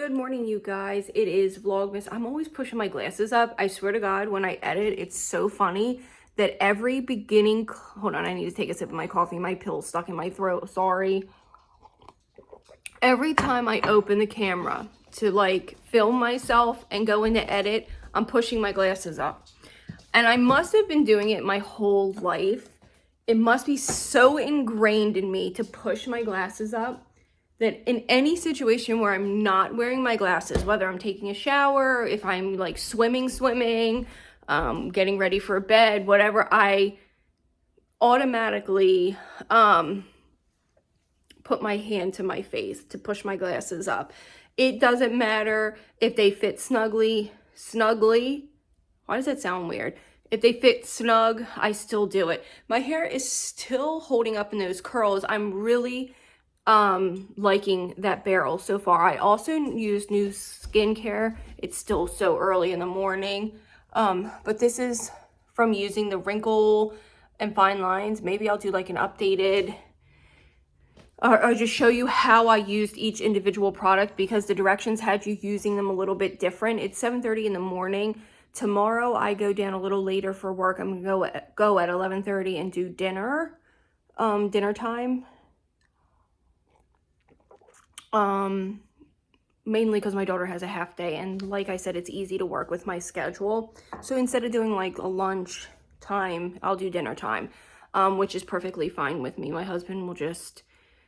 Good morning, you guys. It is Vlogmas. I'm always pushing my glasses up. I swear to God, when I edit, it's so funny that every beginning... Hold on, I need to take a sip of my coffee. My pill's stuck in my throat. Sorry. Every time I open the camera to like film myself and go into edit, I'm pushing my glasses up. And I must have been doing it my whole life. It must be so ingrained in me to push my glasses up that in any situation where I'm not wearing my glasses, whether I'm taking a shower, if I'm like swimming, getting ready for bed, whatever, I automatically put my hand to my face to push my glasses up. It doesn't matter if they fit snugly. Why does that sound weird? If they fit snug, I still do it. My hair is still holding up in those curls. I'm really liking that barrel so far. I also used new skincare. It's still so early in the morning. But this is from using the wrinkle and fine lines. Maybe I'll do like an updated or just show you how I used each individual product because the directions had you using them a little bit different. It's 7:30 in the morning. Tomorrow I go down a little later for work. I'm gonna go at 11:30 and do dinner time. Mainly because my daughter has a half day, and like I said, it's easy to work with my schedule. So instead of doing like a lunch time, I'll do dinner time, which is perfectly fine with me. My husband will just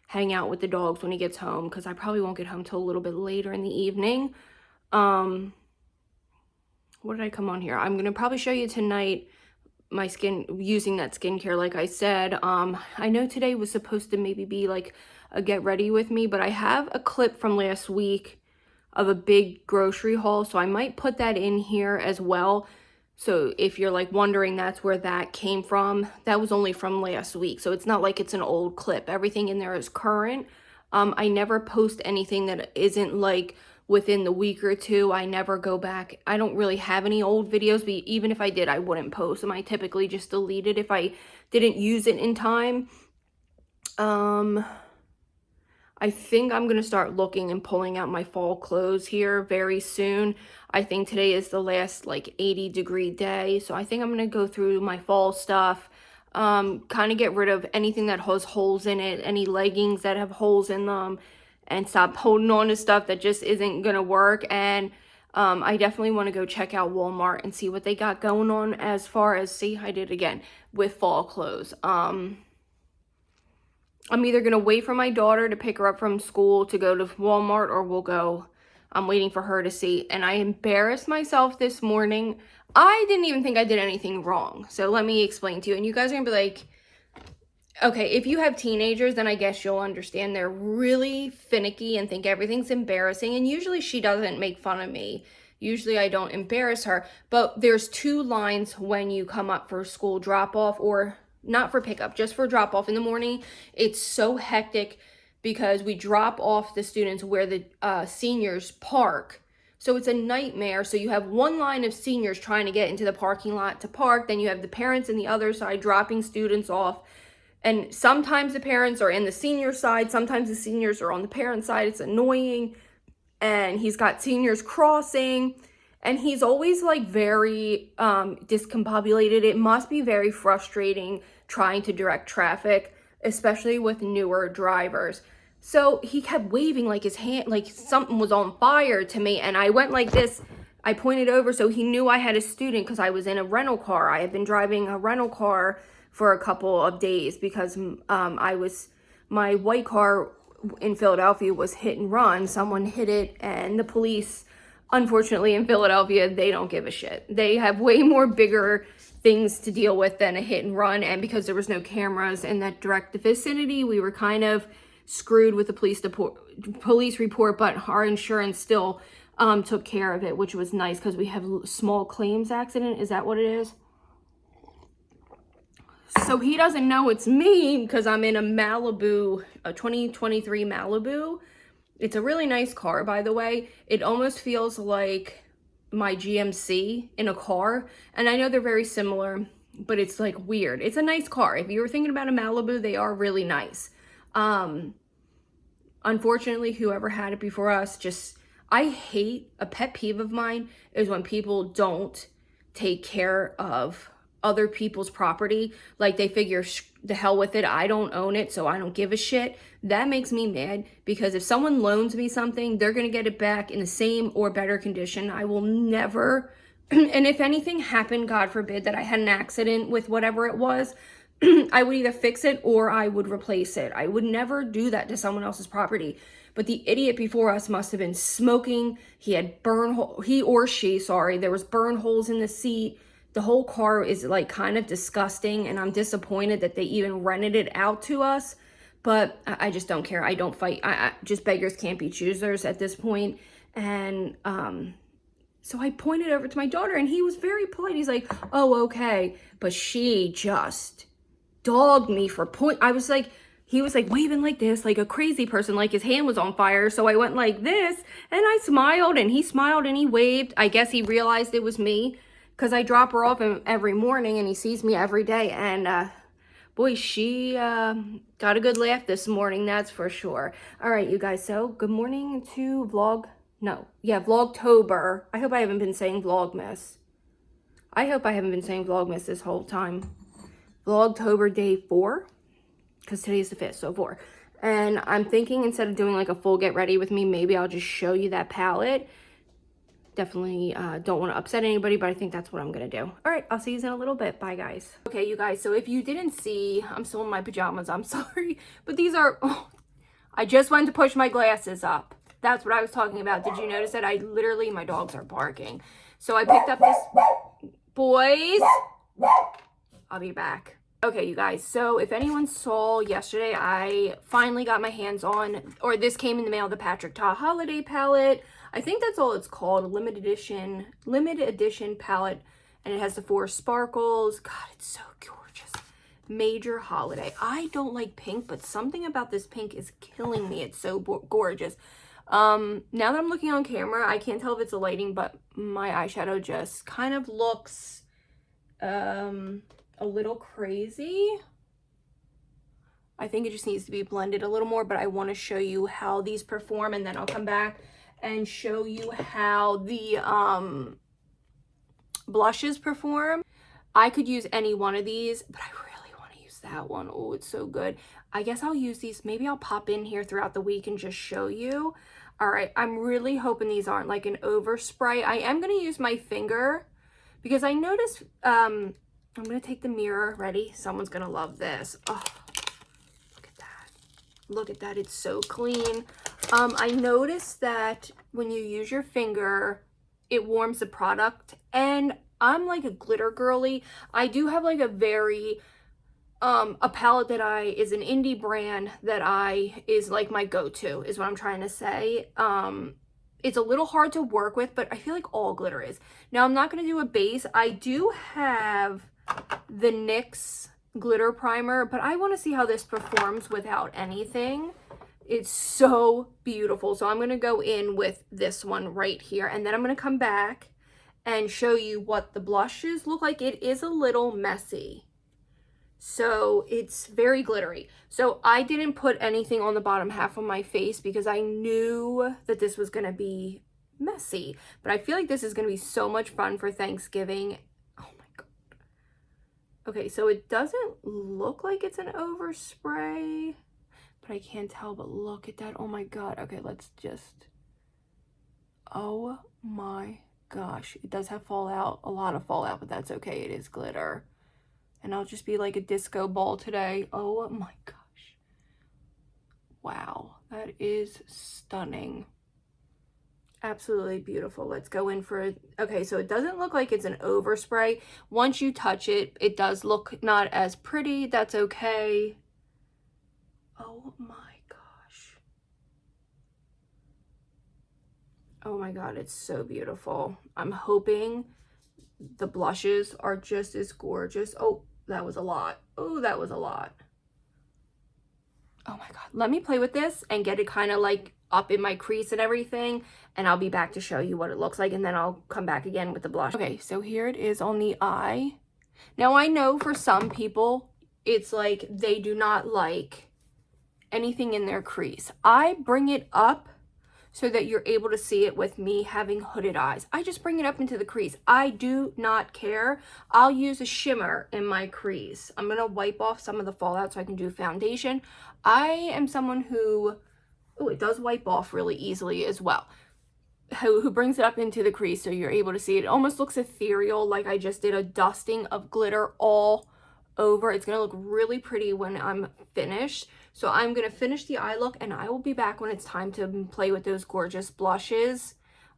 hang out with the dogs when he gets home because I probably won't get home till a little bit later in the evening. What did I come on here? I'm gonna probably show you tonight my skin using that skincare like I said. I know today was supposed to maybe be like a get ready with me, but I have a clip from last week of a big grocery haul, so I might put that in here as well. So if you're like wondering that's where that came from, that was only from last week, so it's not like it's an old clip. Everything in there is current. I never post anything that isn't like within the week or two. I never go back. I don't really have any old videos, but even if I did, I wouldn't post them. I typically just delete it if I didn't use it in time. I think I'm going to start looking and pulling out my fall clothes here very soon. I think today is the last like 80-degree day. So I think I'm going to go through my fall stuff, kind of get rid of anything that has holes in it, any leggings that have holes in them, and stop holding on to stuff that just isn't going to work. And I definitely want to go check out Walmart and see what they got going on as far as, see, I did it again, with fall clothes. I'm either going to wait for my daughter to pick her up from school to go to Walmart, or we'll go. I'm waiting for her to see. And I embarrassed myself this morning. I didn't even think I did anything wrong. So let me explain to you. And you guys are going to be like, okay, if you have teenagers, then I guess you'll understand. They're really finicky and think everything's embarrassing. And usually she doesn't make fun of me. Usually I don't embarrass her. But there's two lines when you come up for school drop-off, or not for pickup, just for drop-off in the morning. It's so hectic because we drop off the students where the seniors park. So it's a nightmare. So you have one line of seniors trying to get into the parking lot to park. Then you have the parents on the other side dropping students off. And sometimes the parents are in the senior side. Sometimes the seniors are on the parent side. It's annoying. And he's got seniors crossing. And he's always like very discombobulated. It must be very frustrating trying to direct traffic, especially with newer drivers. So he kept waving like his hand, like something was on fire to me. And I went like this. I pointed over so he knew I had a student because I was in a rental car. I had been driving a rental car for a couple of days because my white car in Philadelphia was hit and run. Someone hit it, and the police, unfortunately in Philadelphia, they don't give a shit. They have way more bigger things to deal with than a hit and run. And because there was no cameras in that direct vicinity, we were kind of screwed with the police report, but our insurance still took care of it, which was nice because we have small claims accident. Is that what it is? So he doesn't know it's me because I'm in a Malibu, a 2023 Malibu. It's a really nice car, by the way. It almost feels like my GMC in a car. And I know they're very similar, but it's like weird. It's a nice car. If you were thinking about a Malibu, they are really nice. Unfortunately, whoever had it before us just I hate, a pet peeve of mine is when people don't take care of other people's property. Like they figure the hell with it, I don't own it, so I don't give a shit. That makes me mad, because if someone loans me something, they're gonna get it back in the same or better condition. I will never, and if anything happened, God forbid, that I had an accident with whatever it was, I would either fix it or I would replace it. I would never do that to someone else's property. But the idiot before us must have been smoking. He had he or she, sorry, there was burn holes in the seat. The whole car is like kind of disgusting, and I'm disappointed that they even rented it out to us. But I just don't care. I don't fight. I just, beggars can't be choosers at this point. And so I pointed over to my daughter, and he was very polite. He's like, oh, okay. But she just dogged me for I was like, he was like waving like this, like a crazy person, like his hand was on fire. So I went like this, and I smiled, and he smiled, and he waved. I guess he realized it was me, because I drop her off every morning, and he sees me every day. And boy, she got a good laugh this morning, that's for sure. All right, you guys, so good morning to Vlogtober. I hope I haven't been saying Vlogmas. I hope I haven't been saying Vlogmas this whole time. Vlogtober day 4, because today's the 5th, so 4. And I'm thinking, instead of doing like a full get ready with me, maybe I'll just show you that palette. Definitely don't want to upset anybody, but I think that's what I'm gonna do. All right, I'll see you in a little bit. Bye, guys. Okay, you guys, so if you didn't see, I'm still in my pajamas, I'm sorry, but these are, I just went to push my glasses up. That's what I was talking about. Did you notice that? My dogs are barking. So I picked up this, boys, I'll be back. Okay, you guys, so if anyone saw yesterday, I finally got my hands on, or this came in the mail, the Patrick Ta holiday palette. I think that's all it's called, a limited edition palette, and it has the 4 sparkles. God, it's so gorgeous. Major holiday. I don't like pink, but something about this pink is killing me. It's so gorgeous. Now that I'm looking on camera, I can't tell if it's the lighting, but my eyeshadow just kind of looks a little crazy. I think it just needs to be blended a little more, but I want to show you how these perform, and then I'll come back and show you how the blushes perform. I could use any one of these, but I really want to use that one. Oh, it's so good. I guess I'll use these. Maybe I'll pop in here throughout the week and just show you. All right, I'm really hoping these aren't like an overspray. I am going to use my finger, because I noticed, I'm going to take the mirror. Ready? Someone's going to love this. Oh, look at that. Look at that. It's so clean. I noticed that when you use your finger, it warms the product. And I'm like a glitter girly. I do have like a very, a palette that is an indie brand that is like my go-to, is what I'm trying to say. It's a little hard to work with, but I feel like all glitter is. Now, I'm not going to do a base. I do have the NYX glitter primer, but I want to see how this performs without anything. It's so beautiful. So I'm going to go in with this one right here, and then I'm going to come back and show you what the blushes look like. It is a little messy, so it's very glittery. So I didn't put anything on the bottom half of my face because I knew that this was going to be messy, but I feel like this is going to be so much fun for Thanksgiving. Oh my God. Okay, so it doesn't look like it's an overspray, but I can't tell, but look at that. Oh my God. Okay, let's just, oh my gosh. It does have fallout, a lot of fallout, but that's okay. It is glitter. And I'll just be like a disco ball today. Oh my gosh. Wow, that is stunning. Absolutely beautiful. Let's go in for it. Okay, so it doesn't look like it's an overspray. Once you touch it, it does look not as pretty. That's okay. Oh my gosh. Oh my God, it's so beautiful. I'm hoping the blushes are just as gorgeous. Oh, that was a lot. Oh, that was a lot. Oh my God. Let me play with this and get it kind of like up in my crease and everything, and I'll be back to show you what it looks like, and then I'll come back again with the blush. Okay, so here it is on the eye. Now I know for some people, it's like they do not like anything in their crease. I bring it up so that you're able to see it with me having hooded eyes. I just bring it up into the crease. I do not care. I'll use a shimmer in my crease. I'm going to wipe off some of the fallout so I can do foundation. I am someone who, oh, it does wipe off really easily as well. Who brings it up into the crease so you're able to see it. It almost looks ethereal, like I just did a dusting of glitter all over. It's going to look really pretty when I'm finished. So I'm going to finish the eye look and I will be back when it's time to play with those gorgeous blushes.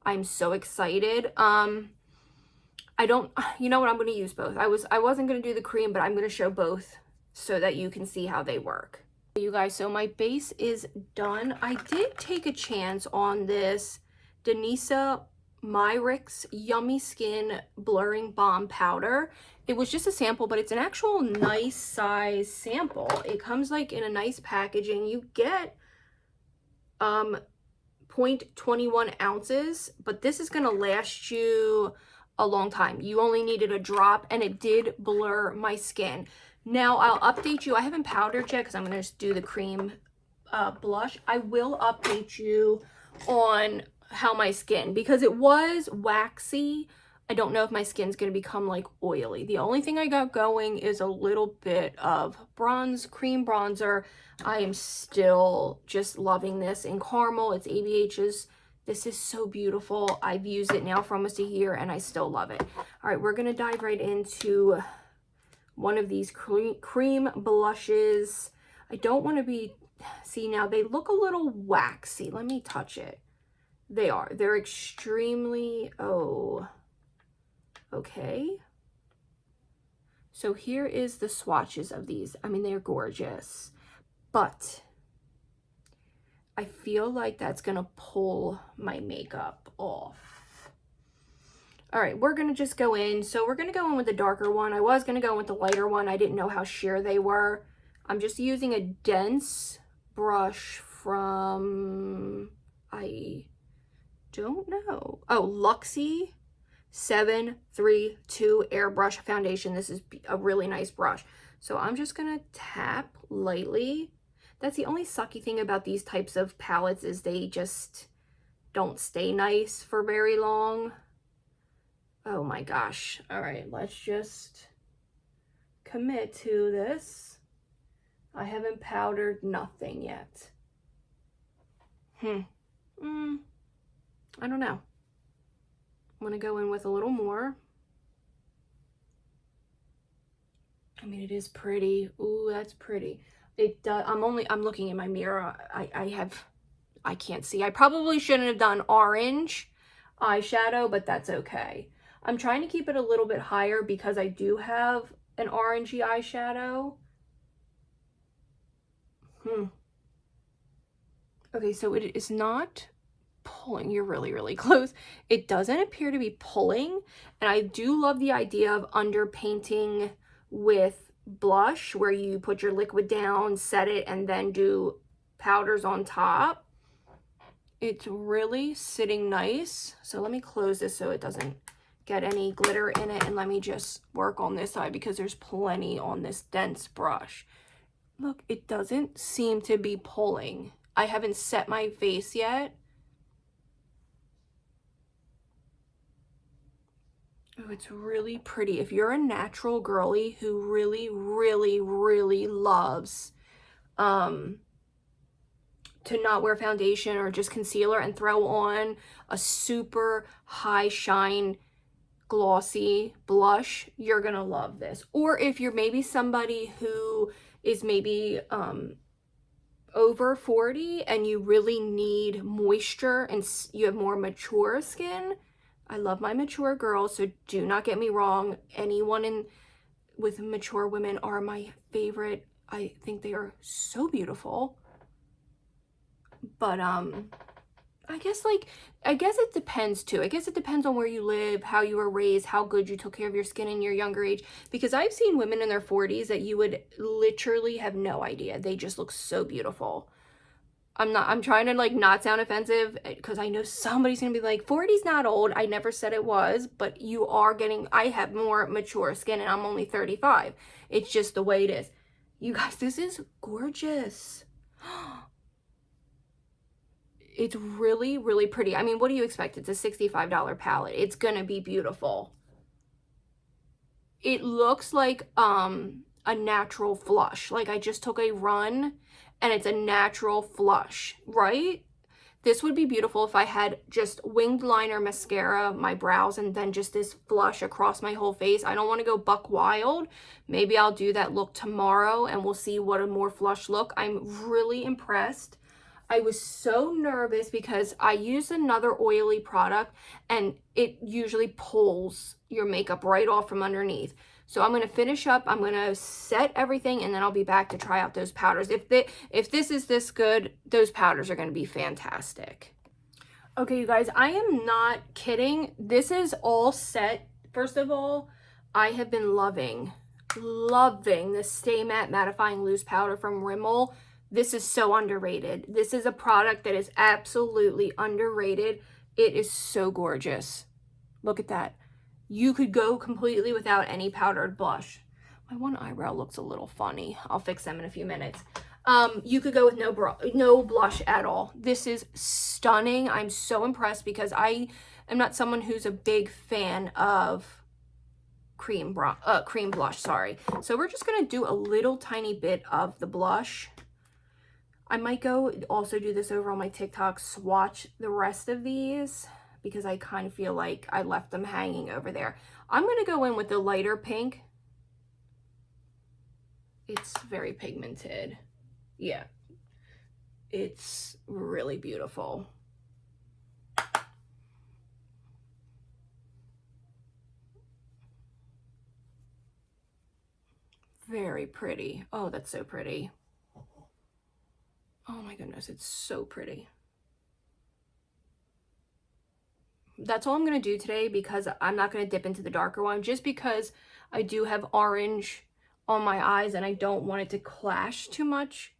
I'm so excited. I don't, you know what, I'm going to use both. I wasn't going to do the cream, but I'm going to show both so that you can see how they work. You guys, so my base is done. I did take a chance on this Denisa Myricks Yummy Skin Blurring Balm Powder. It was just a sample, but it's an actual nice size sample. It comes like in a nice packaging. You get 0.21 ounces, but this is going to last you a long time. You only needed a drop, and it did blur my skin. Now, I'll update you. I haven't powdered yet because I'm going to just do the cream blush. I will update you on how my skin, because it was waxy. I don't know if my skin's going to become like oily. The only thing I got going is a little bit of cream bronzer. I am still just loving this in caramel. It's ABH's. This is so beautiful. I've used it now for almost a year and I still love it. All right, we're going to dive right into one of these cream blushes. I don't want to be, see now they look a little waxy. Let me touch it. They are. They're extremely, oh, okay. So here is the swatches of these. I mean, they're gorgeous, but I feel like that's going to pull my makeup off. All right, we're going to just go in. So we're going to go in with the darker one. I was going to go with the lighter one. I didn't know how sheer they were. I'm just using a dense brush from, I don't know. Oh, Luxie 732 Airbrush Foundation. This is a really nice brush. So I'm just going to tap lightly. That's the only sucky thing about these types of palettes is they just don't stay nice for very long. Oh my gosh. All right, let's just commit to this. I haven't powdered nothing yet. I don't know. I'm gonna go in with a little more. I mean, it is pretty. Ooh, that's pretty. It does. I'm looking in my mirror. I can't see. I probably shouldn't have done orange eyeshadow, but that's okay. I'm trying to keep it a little bit higher because I do have an orangey eyeshadow. Okay, so it is not pulling. You're really, really close. It doesn't appear to be pulling, and I do love the idea of underpainting with blush where you put your liquid down, set it, and then do powders on top. It's really sitting nice. So let me close this so it doesn't get any glitter in it, and let me just work on this side because there's plenty on this dense brush. Look, it doesn't seem to be pulling. I haven't set my face yet. Oh, it's really pretty. If you're a natural girly who really, really, really loves to not wear foundation or just concealer and throw on a super high shine glossy blush, you're gonna love this. Or if you're maybe somebody who is maybe over 40 and you really need moisture and you have more mature skin. I love my mature girls, so do not get me wrong. Anyone with mature women are my favorite. I think they are so beautiful. But I guess it depends too. I guess it depends on where you live, how you were raised, how good you took care of your skin in your younger age. Because I've seen women in their 40s that you would literally have no idea. They just look so beautiful. I'm trying to like not sound offensive because I know somebody's gonna be like, 40's not old. I never said it was, but you are getting, I have more mature skin and I'm only 35. It's just the way it is. You guys, this is gorgeous. It's really, really pretty. I mean, what do you expect? It's a $65 palette. It's gonna be beautiful. It looks like a natural flush. Like I just took a run and it's a natural flush, right? This would be beautiful if I had just winged liner, mascara, my brows, and then just this flush across my whole face. I don't want to go buck wild. Maybe I'll do that look tomorrow and we'll see what a more flush look. I'm really impressed. I was so nervous because I used another oily product and it usually pulls your makeup right off from underneath. So I'm going to finish up, I'm going to set everything, and then I'll be back to try out those powders. If this is this good, those powders are going to be fantastic. Okay, you guys, I am not kidding. This is all set. First of all, I have been loving the Stay Matte Mattifying Loose Powder from Rimmel. This is so underrated. This is a product that is absolutely underrated. It is so gorgeous. Look at that. You could go completely without any powdered blush. My one eyebrow looks a little funny. I'll fix them in a few minutes. You could go with no blush at all. This is stunning. I'm so impressed because I am not someone who's a big fan of cream blush, sorry. So we're just gonna do a little tiny bit of the blush. I might go also do this over on my TikTok, swatch the rest of these, because I kind of feel like I left them hanging over there. I'm going to go in with the lighter pink. It's very pigmented. Yeah. It's really beautiful. Very pretty. Oh, that's so pretty. Oh my goodness, it's so pretty. That's all I'm going to do today because I'm not going to dip into the darker one, just because I do have orange on my eyes and I don't want it to clash too much.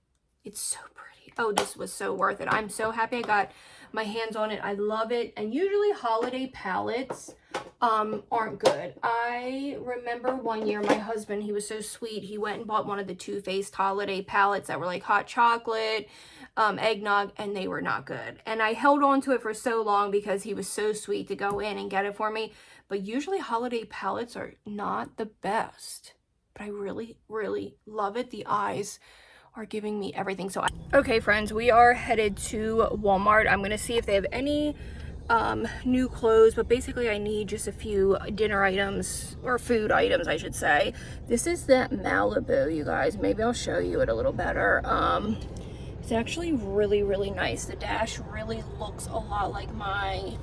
It's so pretty. Oh, this was so worth it. I'm so happy I got my hands on it. I love it. And usually holiday palettes aren't good. I remember one year my husband, he was so sweet. He went and bought one of the Too Faced holiday palettes that were like hot chocolate, eggnog, and they were not good. And I held on to it for so long because he was so sweet to go in and get it for me. But usually holiday palettes are not the best. But I really, really love it. The eyes are giving me everything. So okay, friends, we are headed to Walmart. I'm gonna see if they have any new clothes, but basically I need just a few dinner items, or food items I should say. This is that Malibu, you guys. Maybe I'll show you it a little better. It's actually really, really nice. The dash really looks a lot like my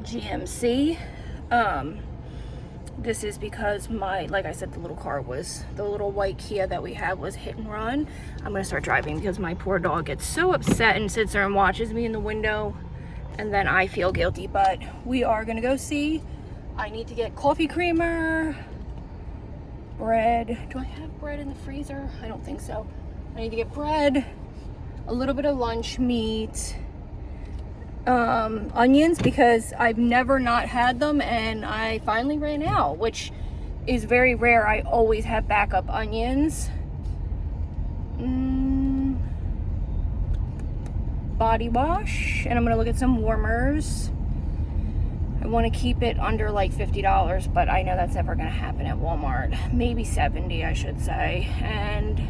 GMC. This is because like I said, the little white Kia that we had was hit and run. I'm gonna start driving because my poor dog gets so upset and sits there and watches me in the window, and then I feel guilty. But we are gonna go see. I need to get coffee creamer, bread. Do I have bread in the freezer? I don't think so. I need to get bread, a little bit of lunch meat, onions, because I've never not had them and I finally ran out, which is very rare. I always have backup onions. Body wash, and I'm gonna look at some warmers. I want to keep it under like $50, but I know that's never gonna happen at Walmart. Maybe 70, I should say. And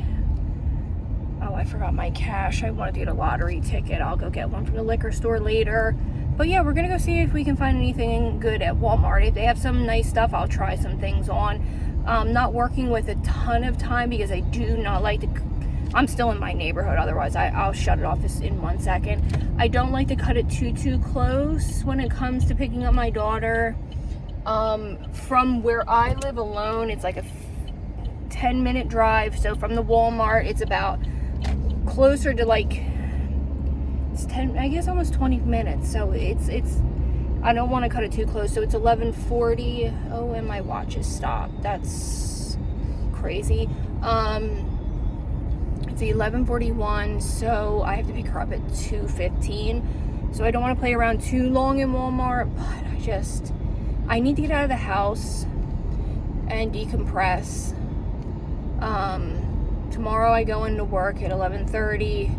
oh, I forgot my cash. I wanted to get a lottery ticket. I'll go get one from the liquor store later. But yeah, we're gonna go see if we can find anything good at Walmart. If they have some nice stuff, I'll try some things on. Not working with a ton of time because I do not like to, I'm still in my neighborhood, otherwise I'll shut it off in 1 second. I don't like to cut it too close when it comes to picking up my daughter. From where I live alone, it's like a 10-minute drive. So from the Walmart, it's about closer to like, it's 10, I guess almost 20 minutes. So it's I don't want to cut it too close. So it's 11:40. Oh, and my watch is stopped. That's crazy. It's 11:41, so I have to pick her up at 2:15. So I don't want to play around too long in Walmart, but I need to get out of the house and decompress. Tomorrow I go into work at 11:30.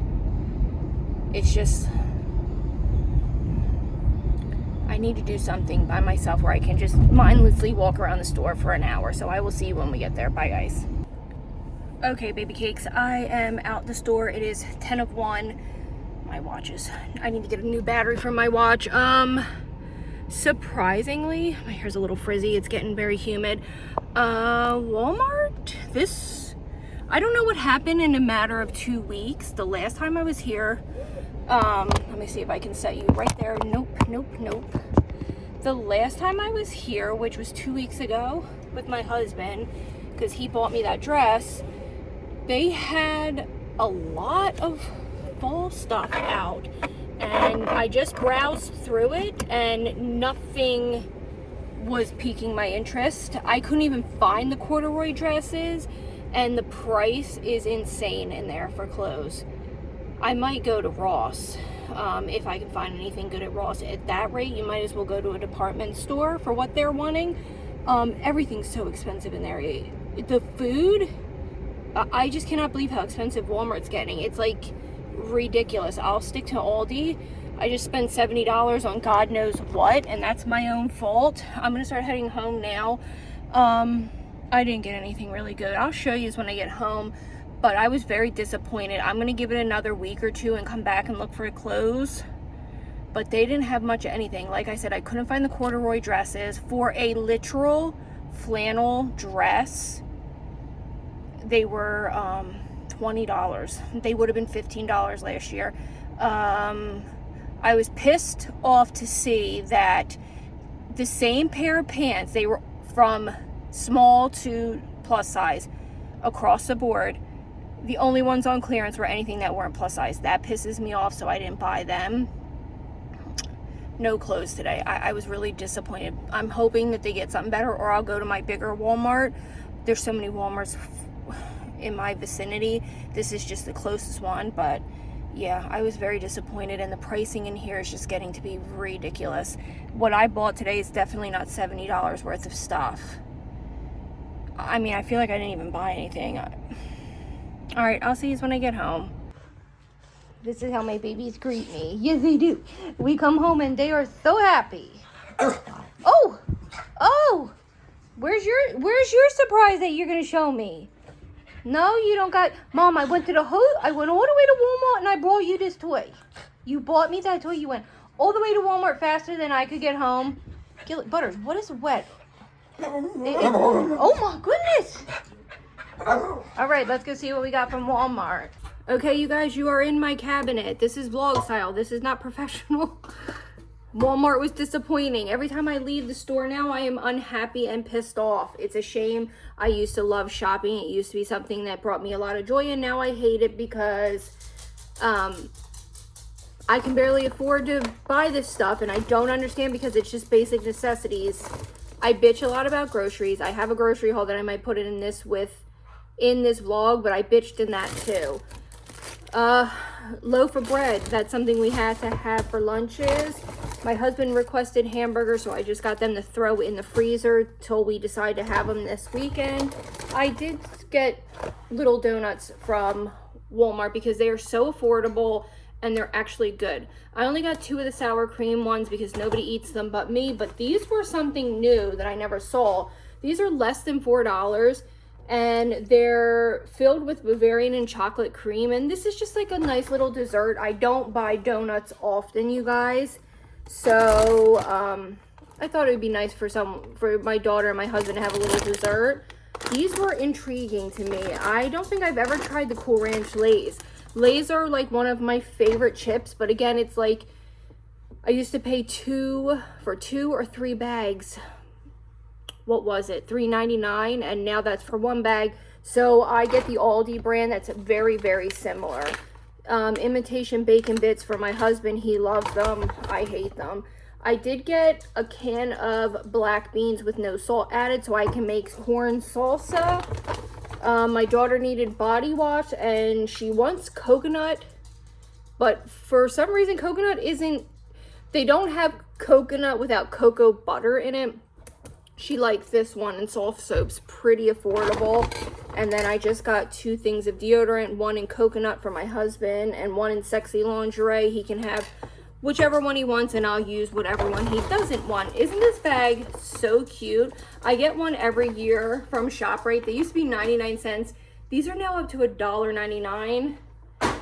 It's just, need to do something by myself where I can just mindlessly walk around the store for an hour. So I will see you when we get there. Bye, guys. Okay, baby cakes, I am out the store. It is 10 of 1. My watches. I need to get a new battery for my watch. Surprisingly, my hair's a little frizzy. It's getting very humid. Walmart, I don't know what happened in a matter of 2 weeks. The last time I was here, let me see if I can set you right there. Nope. The last time I was here, which was 2 weeks ago with my husband, because he bought me that dress, they had a lot of fall stuff out. And I just browsed through it and nothing was piquing my interest. I couldn't even find the corduroy dresses, and the price is insane in there for clothes. I might go to Ross if I can find anything good at Ross. At that rate, you might as well go to a department store for what they're wanting. Everything's so expensive in there. The food, I just cannot believe how expensive Walmart's getting. It's like ridiculous. I'll stick to Aldi. I just spent $70 on God knows what, and that's my own fault. I'm gonna start heading home now. I didn't get anything really good. I'll show you when I get home, but I was very disappointed. I'm gonna give it another week or two and come back and look for clothes, but they didn't have much of anything. Like I said, I couldn't find the corduroy dresses. For a literal flannel dress, they were $20. They would have been $15 last year. I was pissed off to see that the same pair of pants, they were from small to plus size across the board. The only ones on clearance were anything that weren't plus size. That pisses me off, so I didn't buy them. No clothes today. I was really disappointed. I'm hoping that they get something better, or I'll go to my bigger Walmart. There's so many Walmarts in my vicinity. This is just the closest one, but yeah, I was very disappointed, and the pricing in here is just getting to be ridiculous. What I bought today is definitely not $70 worth of stuff. I mean, I feel like I didn't even buy anything. All right, I'll see you when I get home. This is how my babies greet me. Yes, they do. We come home and they are so happy. Oh, where's your surprise that you're gonna show me? No, you don't got... Mom, I went all the way to Walmart and I brought you this toy. You bought me that toy. You went all the way to Walmart faster than I could get home. Butters, what is wet? Oh my goodness. All right, let's go see what we got from Walmart. Okay, you guys, you are in my cabinet. This is vlog style. This is not professional. Walmart was disappointing. Every time I leave the store now, I am unhappy and pissed off. It's a shame. I used to love shopping. It used to be something that brought me a lot of joy, and now I hate it because I can barely afford to buy this stuff, and I don't understand because it's just basic necessities. I bitch a lot about groceries. I have a grocery haul that I might put it in this vlog, but I bitched in that too. Loaf of bread, that's something we had to have for lunches. My husband requested hamburgers, so I just got them to throw in the freezer till we decide to have them this weekend. I did get little donuts from Walmart because they are so affordable and they're actually good. I only got 2 of the sour cream ones because nobody eats them but me, but these were something new that I never saw. These are less than $4 and they're filled with Bavarian and chocolate cream, and this is just like a nice little dessert. I don't buy donuts often, you guys, so I thought it would be nice for my daughter and my husband to have a little dessert. These were intriguing to me. I don't think I've ever tried the Cool Ranch Lay's. Lay's are like one of my favorite chips, but again, it's like I used to pay for 2 or 3 bags. What was it? $3.99, and now that's for 1 bag. So I get the Aldi brand that's very, very similar. Imitation bacon bits for my husband. He loves them. I hate them. I did get a can of black beans with no salt added so I can make corn salsa. My daughter needed body wash and she wants coconut, but for some reason coconut they don't have coconut without cocoa butter in it. She likes this one, and soft soap's pretty affordable. And then I just got 2 things of deodorant, 1 in coconut for my husband and 1 in sexy lingerie. He can have whichever one he wants, and I'll use whatever one he doesn't want. Isn't this bag so cute? I get one every year from ShopRite. They used to be 99 cents. These are now up to $1.99.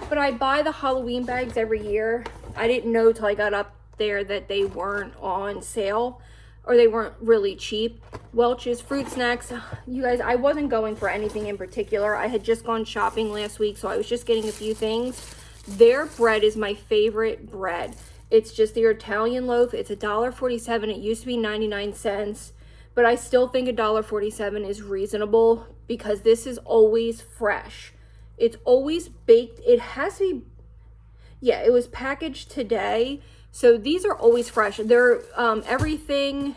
But I buy the Halloween bags every year. I didn't know till I got up there that they weren't on sale, or they weren't really cheap. Welch's Fruit Snacks. You guys, I wasn't going for anything in particular. I had just gone shopping last week, so I was just getting a few things. Their bread is my favorite bread. It's just their Italian loaf. It's $1.47. It used to be 99 cents, but I still think $1.47 is reasonable because this is always fresh. It's always baked. It has to be, yeah, it was packaged today. So these are always fresh. They're everything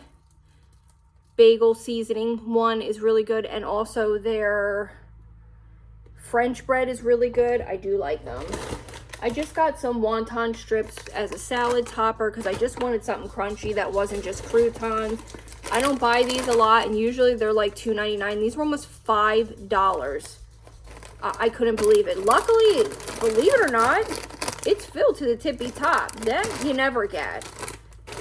bagel seasoning one is really good, and also their French bread is really good. I do like them. I just got some wonton strips as a salad topper because I just wanted something crunchy that wasn't just croutons. I don't buy these a lot, and usually they're like $2.99. These were almost $5. I couldn't believe it. Luckily, believe it or not, it's filled to the tippy top. That you never get.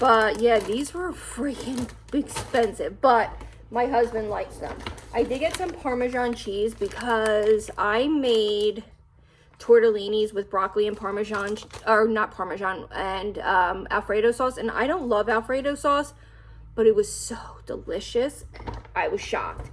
But yeah, these were freaking expensive, but my husband likes them. I did get some Parmesan cheese because I made tortellinis with broccoli and Parmesan, or not Parmesan, and Alfredo sauce. And I don't love Alfredo sauce, but it was so delicious. I was shocked.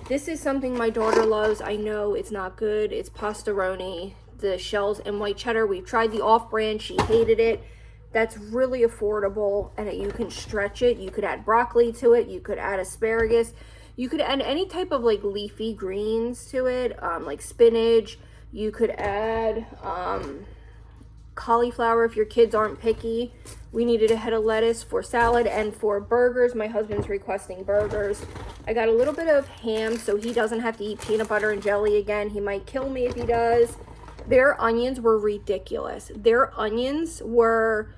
This is something my daughter loves. I know it's not good. It's pastaroni, the shells and white cheddar. We've tried the off-brand. She hated it. That's really affordable, and you can stretch it. You could add broccoli to it. You could add asparagus. You could add any type of like leafy greens to it, like spinach. You could add cauliflower if your kids aren't picky. We needed a head of lettuce for salad and for burgers. My husband's requesting burgers. I got a little bit of ham so he doesn't have to eat peanut butter and jelly again. He might kill me if he does. Their onions were ridiculous. Their onions were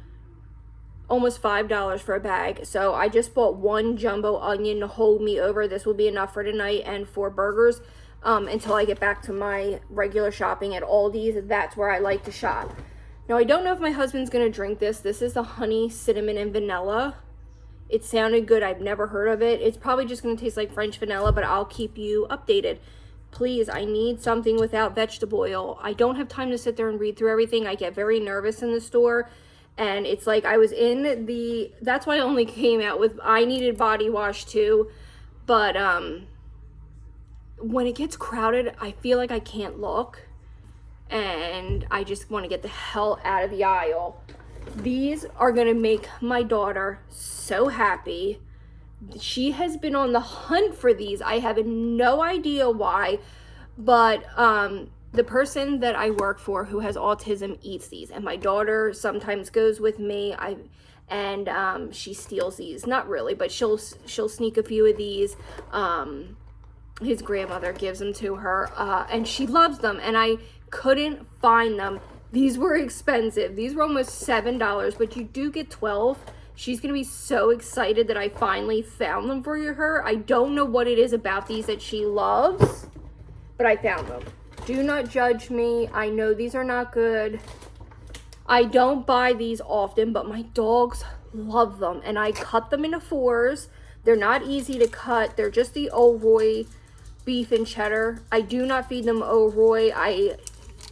almost $5 for a bag. So I just bought one jumbo onion to hold me over. This will be enough for tonight and for burgers until I get back to my regular shopping at Aldi's. That's where I like to shop. Now, I don't know if my husband's going to drink this. This is the honey, cinnamon, and vanilla. It sounded good. I've never heard of it. It's probably just going to taste like French vanilla, but I'll keep you updated. Please, I need something without vegetable oil. I don't have time to sit there and read through everything. I get very nervous in the store. And it's like I was in the... That's why I only came out with... I needed body wash too. But when it gets crowded, I feel like I can't look. And I just want to get the hell out of the aisle. These are going to make my daughter so happy. She has been on the hunt for these. I have no idea why, but the person that I work for who has autism eats these, and my daughter sometimes goes with me. She steals these. Not really, but she'll sneak a few of these. His grandmother gives them to her, and she loves them, and I couldn't find them. These were expensive. These were almost $7, but you do get 12. She's gonna be so excited that I finally found them for her. I don't know what it is about these that she loves, but I found them. Do not judge me. I know these are not good. I don't buy these often, but my dogs love them, and I cut them into 4s. They're not easy to cut. They're just the O'Roy beef and cheddar. I do not feed them O'Roy. I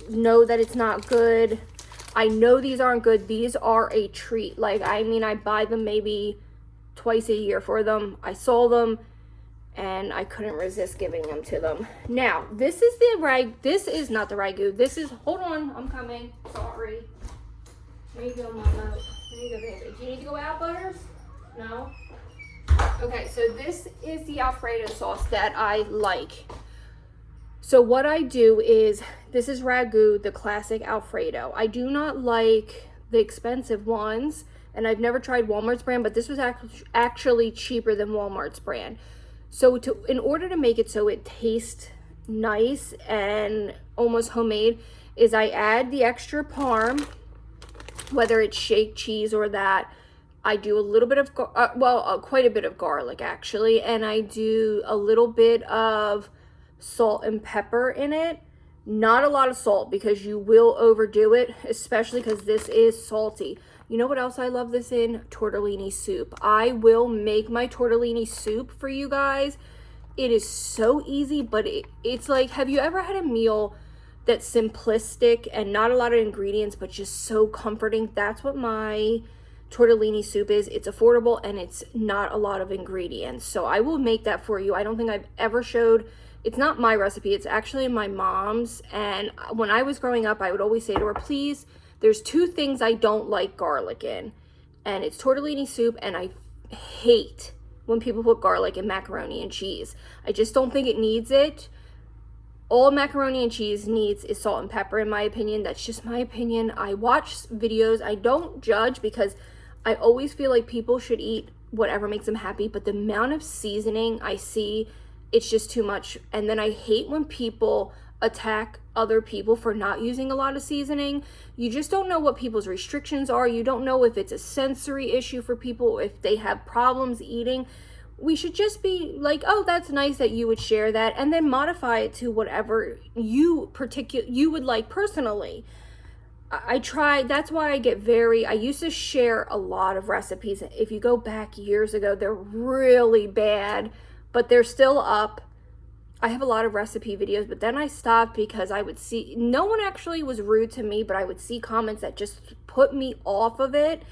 know that it's not good. I know these aren't good. These are a treat. Like, I mean, I buy them maybe twice a year for them. I saw them and I couldn't resist giving them to them. Now, this is this is not the ragu. This is, hold on, I'm coming. Sorry. There you go, Mama. There you go, baby. Do you need to go out, Butters? No? Okay, so this is the Alfredo sauce that I like. So what I do is, this is ragu, the classic Alfredo. I do not like the expensive ones, and I've never tried Walmart's brand, but this was actually cheaper than Walmart's brand. So in order to make it so it tastes nice and almost homemade, is I add the extra parm, whether it's shake cheese or that. I do a little bit of, quite a bit of garlic actually, and I do a little bit of salt and pepper in it. Not a lot of salt because you will overdo it, especially because this is salty. You know what else I love this in? Tortellini soup. I will make my tortellini soup for you guys. It is so easy, but it's like, have you ever had a meal that's simplistic and not a lot of ingredients, but just so comforting? That's what my tortellini soup is. It's affordable and it's not a lot of ingredients. So I will make that for you. I don't think I've ever showed, it's not my recipe, it's actually my mom's. And when I was growing up, I would always say to her, please, there's 2 things I don't like garlic in, and it's tortellini soup, and I hate when people put garlic in macaroni and cheese. I just don't think it needs it. All macaroni and cheese needs is salt and pepper, in my opinion. That's just my opinion. I watch videos. I don't judge because I always feel like people should eat whatever makes them happy, but the amount of seasoning I see, it's just too much. And then I hate when people attack other people for not using a lot of seasoning. You just don't know what people's restrictions are. You don't know if it's a sensory issue for people, if they have problems eating. We should just be like, oh, that's nice that you would share that, and then modify it to whatever you would like personally. I try, that's why I used to share a lot of recipes. If you go back years ago, they're really bad, but they're still up. I have a lot of recipe videos, but then I stopped because I would see, no one actually was rude to me, but I would see comments that just put me off of it.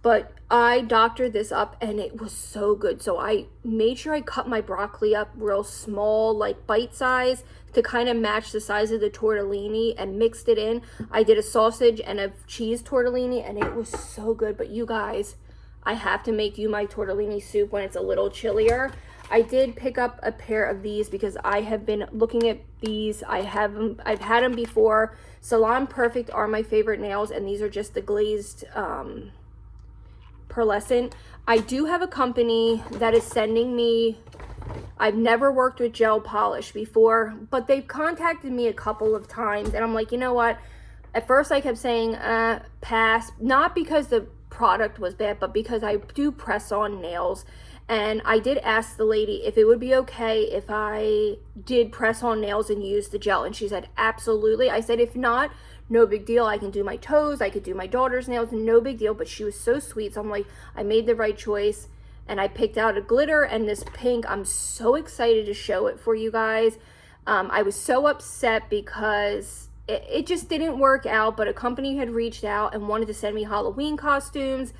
But I doctored this up and it was so good. So I made sure I cut my broccoli up real small, like bite size, to kind of match the size of the tortellini, and mixed it in. I did a sausage and a cheese tortellini and it was so good. But you guys, I have to make you my tortellini soup when it's a little chillier. I did pick up a pair of these because I have been looking at these. I've had them before. Salon Perfect are my favorite nails, and these are just the glazed pearlescent. I do have a company that is sending me, I've never worked with gel polish before, but they've contacted me a couple of times, and I'm like, you know what? At first I kept saying pass, not because the product was bad, but because I do press on nails. And I did ask the lady if it would be okay if I did press on nails and use the gel, and she said absolutely. I said if not, no big deal. I can do my toes, I could do my daughter's nails, no big deal. But she was so sweet, so I'm like, I made the right choice. And I picked out a glitter and this pink. I'm so excited to show it for you guys. I was so upset because it just didn't work out, but a company had reached out and wanted to send me Halloween costumes.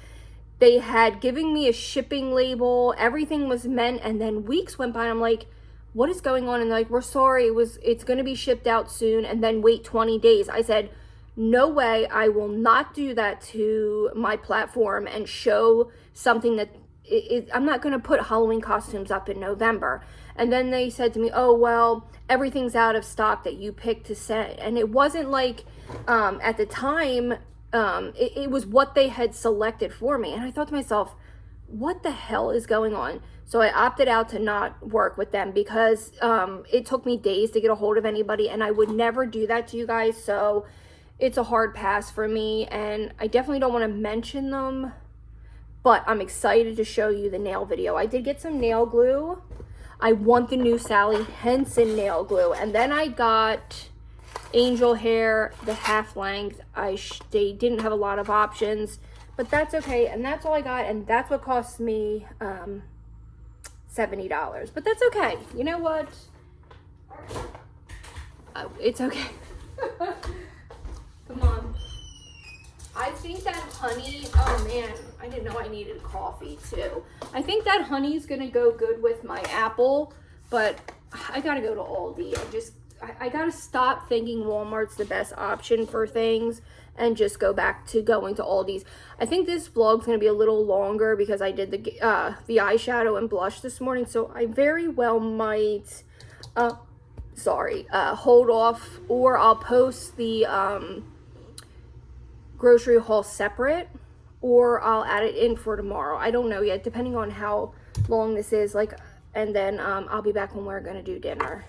They had given me a shipping label, everything was meant, and then weeks went by and I'm like, what is going on? And they're like, we're sorry, it's going to be shipped out soon, and then wait 20 days. I said, no way, I will not do that to my platform and show something that I'm not going to put Halloween costumes up in November. And then they said to me, oh, well, everything's out of stock that you picked to send. And it wasn't like, at the time, it was what they had selected for me. And I thought to myself, what the hell is going on? So I opted out to not work with them because it took me days to get a hold of anybody, and I would never do that to you guys. So it's a hard pass for me, and I definitely don't want to mention them, but I'm excited to show you the nail video. I did get some nail glue. I want the new Sally Henson nail glue, and then I got angel hair, the half length. They didn't have a lot of options, but that's okay. And that's all I got, and that's what cost me $70. But that's okay. You know what? It's okay. Come on. I think that honey, oh man, I didn't know I needed coffee too. I think that honey is gonna go good with my apple, but I gotta go to Aldi. I gotta stop thinking Walmart's the best option for things and just go back to going to Aldi's. I think this vlog's gonna be a little longer because I did the eyeshadow and blush this morning, so I very well might, hold off, or I'll post the grocery haul separate, or I'll add it in for tomorrow. I don't know yet, depending on how long this is, and then I'll be back when we're gonna do dinner.